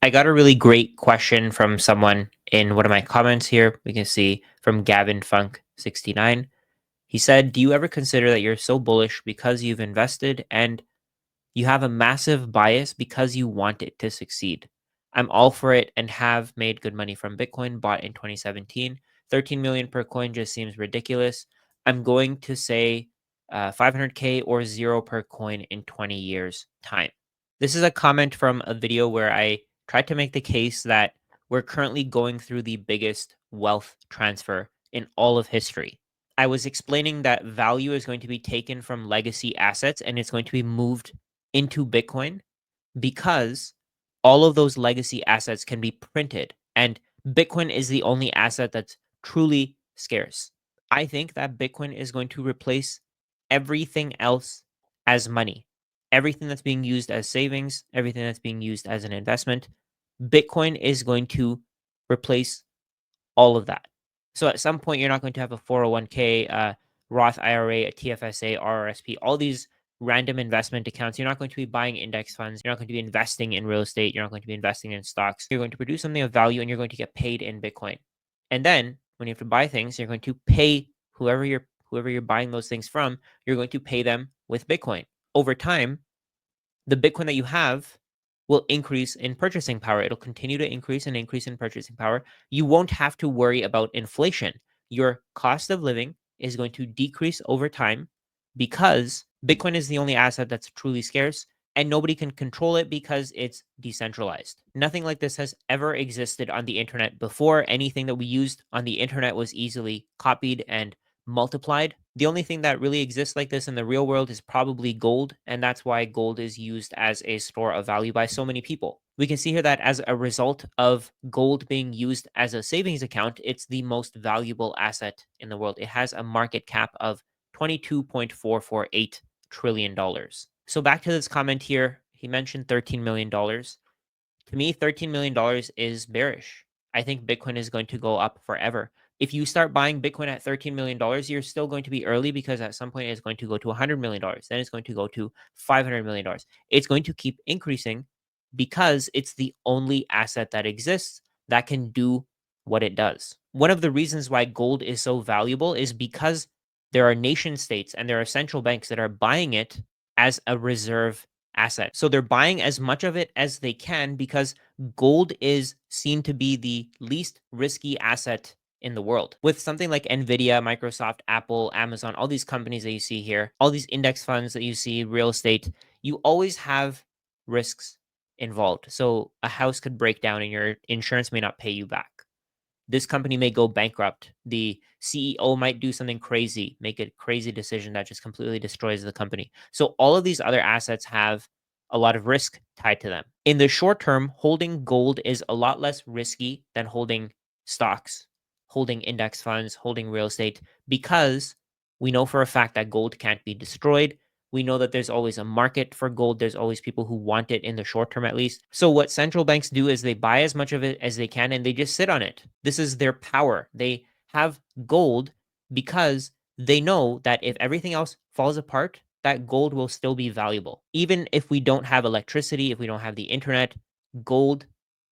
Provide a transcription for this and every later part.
I got a really great question from someone in one of my comments here. We can see from Gavin Funk 69. He said, "Do you ever consider that you're so bullish because you've invested and you have a massive bias because you want it to succeed? I'm all for it and have made good money from Bitcoin bought in 2017. 13 million per coin just seems ridiculous. I'm going to say 500K or zero per coin in 20 years' time." This is a comment from a video where I tried to make the case that we're currently going through the biggest wealth transfer in all of history. I was explaining that value is going to be taken from legacy assets and it's going to be moved into Bitcoin because all of those legacy assets can be printed and Bitcoin is the only asset that's truly scarce. I think that Bitcoin is going to replace everything else as money. Everything that's being used as savings, everything that's being used as an investment, Bitcoin is going to replace all of that. So at some point, you're not going to have a 401k, Roth IRA, a TFSA, RRSP, all these random investment accounts. You're not going to be buying index funds. You're not going to be investing in real estate. You're not going to be investing in stocks. You're going to produce something of value and you're going to get paid in Bitcoin. And then when you have to buy things, you're going to pay whoever you're buying those things from, you're going to pay them with Bitcoin. Over time, the Bitcoin that you have will increase in purchasing power. It'll continue to increase and increase in purchasing power. You won't have to worry about inflation. Your cost of living is going to decrease over time because Bitcoin is the only asset that's truly scarce and nobody can control it because it's decentralized. Nothing like this has ever existed on the internet before. Anything that we used on the internet was easily copied and multiplied. The only thing that really exists like this in the real world is probably gold, and that's why gold is used as a store of value by so many people. We can see here that as a result of gold being used as a savings account, it's the most valuable asset in the world. It has a market cap of $22.448 trillion. So back to this comment here, he mentioned $13 million. To me, $13 million is bearish. I think Bitcoin is going to go up forever. If you start buying Bitcoin at $13 million, you're still going to be early because at some point it's going to go to $100 million. Then it's going to go to $500 million. It's going to keep increasing because it's the only asset that exists that can do what it does. One of the reasons why gold is so valuable is because there are nation states and there are central banks that are buying it as a reserve asset. So they're buying as much of it as they can because gold is seen to be the least risky asset in the world. With something like Nvidia, Microsoft, Apple, Amazon, all these companies that you see here, all these index funds that you see, real estate, you always have risks involved. So a house could break down and your insurance may not pay you back. This company may go bankrupt. The CEO might do something crazy, make a crazy decision that just completely destroys the company. So all of these other assets have a lot of risk tied to them. In the short term, holding gold is a lot less risky than holding stocks, holding index funds, holding real estate, because we know for a fact that gold can't be destroyed. We know that there's always a market for gold. There's always people who want it in the short term, at least. So, what central banks do is they buy as much of it as they can and they just sit on it. This is their power. They have gold because they know that if everything else falls apart, that gold will still be valuable. Even if we don't have electricity, if we don't have the internet, gold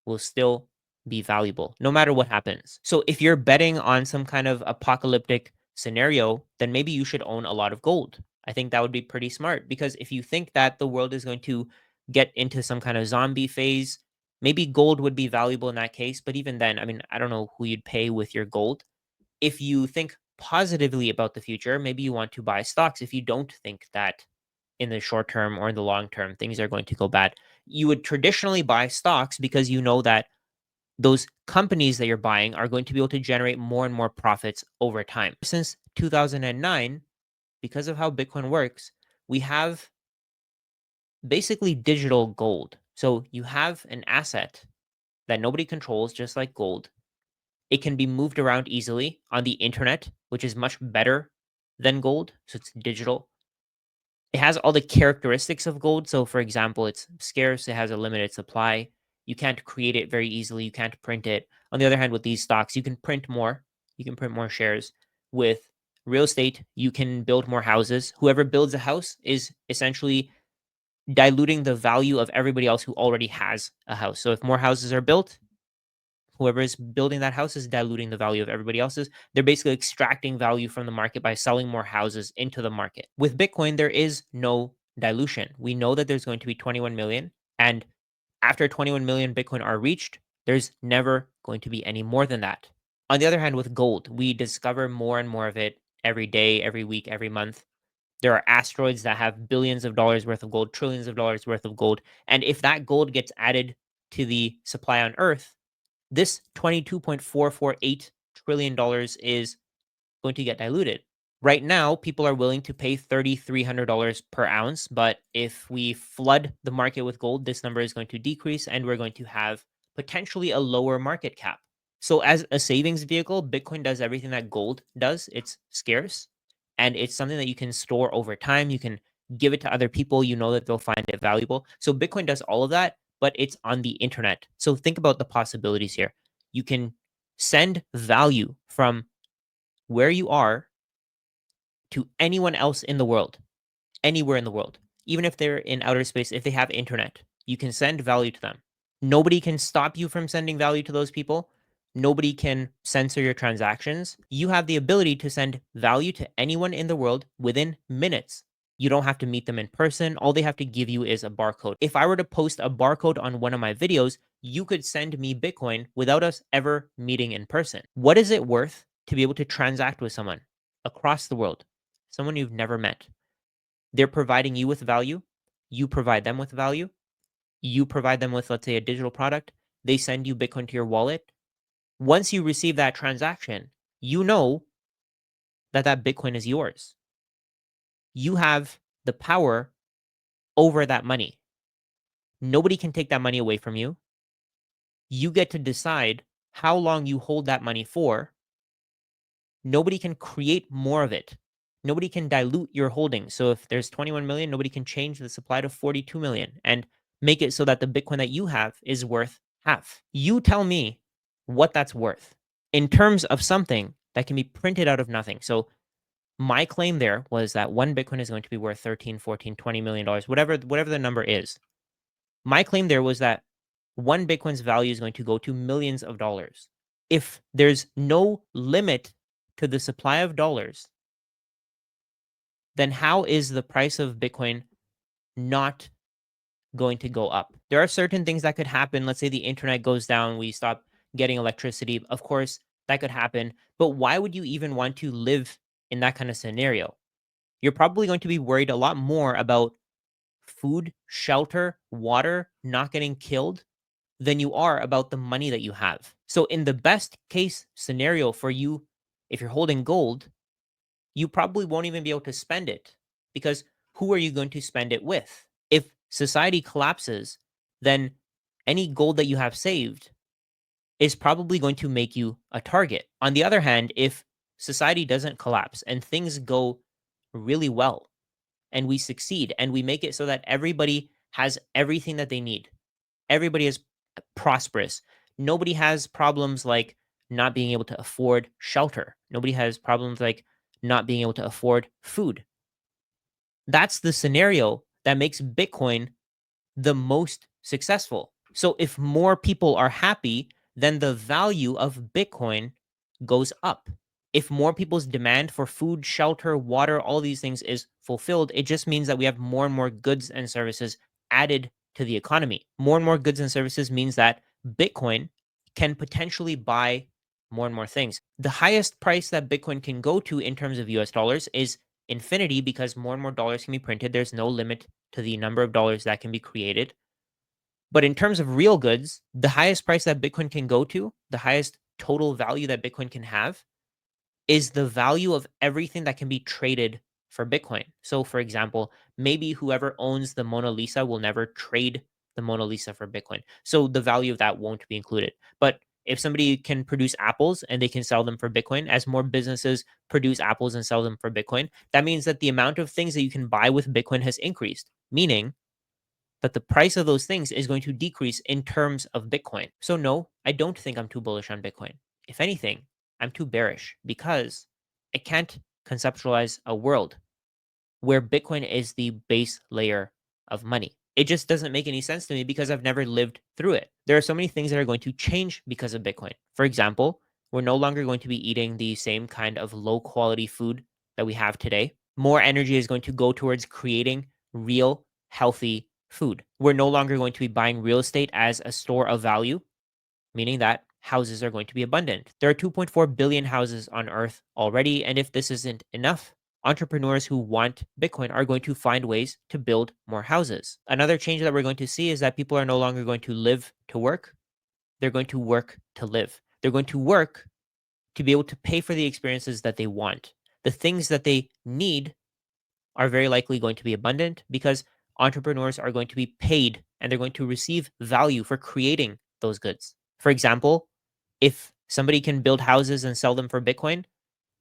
will still be valuable no matter what happens. So, if you're betting on some kind of apocalyptic scenario, then maybe you should own a lot of gold. I think that would be pretty smart because if you think that the world is going to get into some kind of zombie phase, maybe gold would be valuable in that case. But even then, I mean, I don't know who you'd pay with your gold. If you think positively about the future, maybe you want to buy stocks. If you don't think that in the short term or in the long term, things are going to go bad, you would traditionally buy stocks because you know that those companies that you're buying are going to be able to generate more and more profits over time. Since 2009, because of how Bitcoin works, we have basically digital gold. So you have an asset that nobody controls, just like gold. It can be moved around easily on the internet, which is much better than gold. So it's digital. It has all the characteristics of gold. So, for example, it's scarce, it has a limited supply. You can't create it very easily, you can't print it. On the other hand, with these stocks, you can print more, you can print more shares. With real estate, you can build more houses. Whoever builds a house is essentially diluting the value of everybody else who already has a house. So if more houses are built, whoever is building that house is diluting the value of everybody else's. They're basically extracting value from the market by selling more houses into the market. With Bitcoin, there is no dilution. We know that there's going to be 21 million. And after 21 million Bitcoin are reached, there's never going to be any more than that. On the other hand, with gold, we discover more and more of it every day, every week, every month. There are asteroids that have billions of dollars worth of gold, trillions of dollars worth of gold. And if that gold gets added to the supply on Earth, this $22.448 trillion is going to get diluted. Right now, people are willing to pay $3,300 per ounce, but if we flood the market with gold, this number is going to decrease and we're going to have potentially a lower market cap. So, as a savings vehicle, Bitcoin does everything that gold does. It's scarce and it's something that you can store over time. You can give it to other people. You know that they'll find it valuable. So, Bitcoin does all of that, but it's on the internet. So, think about the possibilities here. You can send value from where you are to anyone else in the world, anywhere in the world, even if they're in outer space, if they have internet, you can send value to them. Nobody can stop you from sending value to those people. Nobody can censor your transactions. You have the ability to send value to anyone in the world within minutes. You don't have to meet them in person. All they have to give you is a barcode. If I were to post a barcode on one of my videos, you could send me Bitcoin without us ever meeting in person. What is it worth to be able to transact with someone across the world, someone you've never met? They're providing you with value. You provide them with value. You provide them with, let's say, a digital product. They send you Bitcoin to your wallet. Once you receive that transaction, you know that that Bitcoin is yours. You have the power over that money. Nobody can take that money away from you. You get to decide how long you hold that money for. Nobody can create more of it. Nobody can dilute your holdings. So if there's 21 million, nobody can change the supply to 42 million and make it so that the Bitcoin that you have is worth half. You tell me what that's worth in terms of something that can be printed out of nothing. So my claim there was that one Bitcoin is going to be worth 13, 14, 20 million dollars, whatever the number is. My claim there was that one Bitcoin's value is going to go to millions of dollars. If there's no limit to the supply of dollars, then how is the price of Bitcoin not going to go up? There are certain things that could happen. Let's say the internet goes down, we stop getting electricity. Of course, that could happen. But why would you even want to live in that kind of scenario? You're probably going to be worried a lot more about food, shelter, water, not getting killed than you are about the money that you have. So, in the best case scenario for you, if you're holding gold, you probably won't even be able to spend it because who are you going to spend it with? If society collapses, then any gold that you have saved is probably going to make you a target. On the other hand, if society doesn't collapse and things go really well and we succeed and we make it so that everybody has everything that they need, everybody is prosperous. Nobody has problems like not being able to afford shelter. Nobody has problems like not being able to afford food. That's the scenario that makes Bitcoin the most successful. So if more people are happy, then the value of Bitcoin goes up. If more people's demand for food, shelter, water, all these things is fulfilled, it just means that we have more and more goods and services added to the economy. More and more goods and services means that Bitcoin can potentially buy more and more things. The highest price that Bitcoin can go to in terms of US dollars is infinity because more and more dollars can be printed. There's no limit to the number of dollars that can be created. But in terms of real goods, the highest price that Bitcoin can go to, the highest total value that Bitcoin can have, is the value of everything that can be traded for Bitcoin. So, for example, maybe whoever owns the Mona Lisa will never trade the Mona Lisa for Bitcoin. So, the value of that won't be included. But if somebody can produce apples and they can sell them for Bitcoin, as more businesses produce apples and sell them for Bitcoin, that means that the amount of things that you can buy with Bitcoin has increased, meaning that the price of those things is going to decrease in terms of Bitcoin. So, no, I don't think I'm too bullish on Bitcoin. If anything, I'm too bearish because I can't conceptualize a world where Bitcoin is the base layer of money. It just doesn't make any sense to me because I've never lived through it. There are so many things that are going to change because of Bitcoin. For example, we're no longer going to be eating the same kind of low quality food that we have today. More energy is going to go towards creating real, healthy food. We're no longer going to be buying real estate as a store of value, meaning that houses are going to be abundant. There are 2.4 billion houses on Earth already. And if this isn't enough, entrepreneurs who want Bitcoin are going to find ways to build more houses. Another change that we're going to see is that people are no longer going to live to work. They're going to work to live. They're going to work to be able to pay for the experiences that they want. The things that they need are very likely going to be abundant because entrepreneurs are going to be paid and they're going to receive value for creating those goods. For example, if somebody can build houses and sell them for Bitcoin,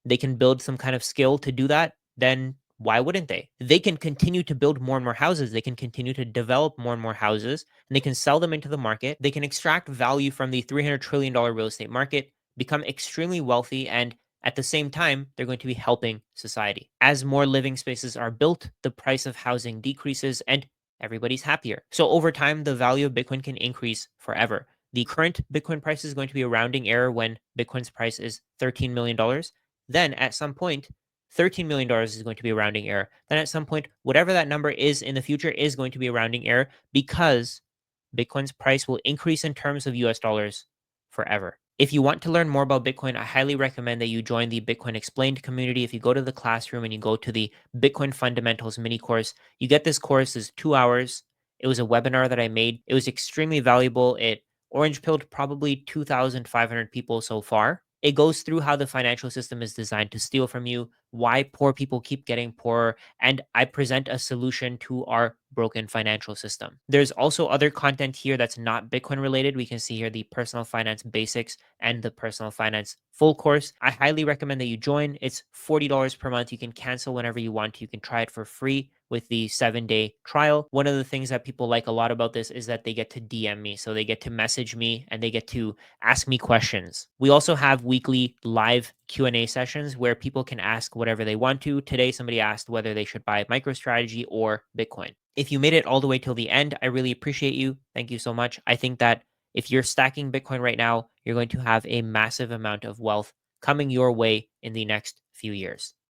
they can build some kind of skill to do that, then why wouldn't they? They can continue to build more and more houses. They can continue to develop more and more houses, and they can sell them into the market. They can extract value from the $300 trillion real estate market, become extremely wealthy, and at the same time, they're going to be helping society. As more living spaces are built, the price of housing decreases and everybody's happier. So over time, the value of Bitcoin can increase forever. The current Bitcoin price is going to be a rounding error when Bitcoin's price is $13 million. Then at some point, $13 million is going to be a rounding error. Then at some point, whatever that number is in the future is going to be a rounding error because Bitcoin's price will increase in terms of US dollars forever. If you want to learn more about Bitcoin, I highly recommend that you join the Bitcoin Explained community. If you go to the classroom and you go to the Bitcoin Fundamentals mini course, you get this course is 2 hours. It was a webinar that I made. It was extremely valuable. It orange pilled probably 2,500 people so far. It goes through how the financial system is designed to steal from you, why poor people keep getting poorer, and I present a solution to our broken financial system. There's also other content here that's not Bitcoin related. We can see here the personal finance basics and the personal finance full course. I highly recommend that you join. It's $40 per month. You can cancel whenever you want. You can try it for free with the 7-day trial. One of the things that people like a lot about this is that they get to DM me. So they get to message me and they get to ask me questions. We also have weekly live Q&A sessions where people can ask whatever they want to. Today, somebody asked whether they should buy MicroStrategy or Bitcoin. If you made it all the way till the end, I really appreciate you. Thank you so much. I think that if you're stacking Bitcoin right now, you're going to have a massive amount of wealth coming your way in the next few years.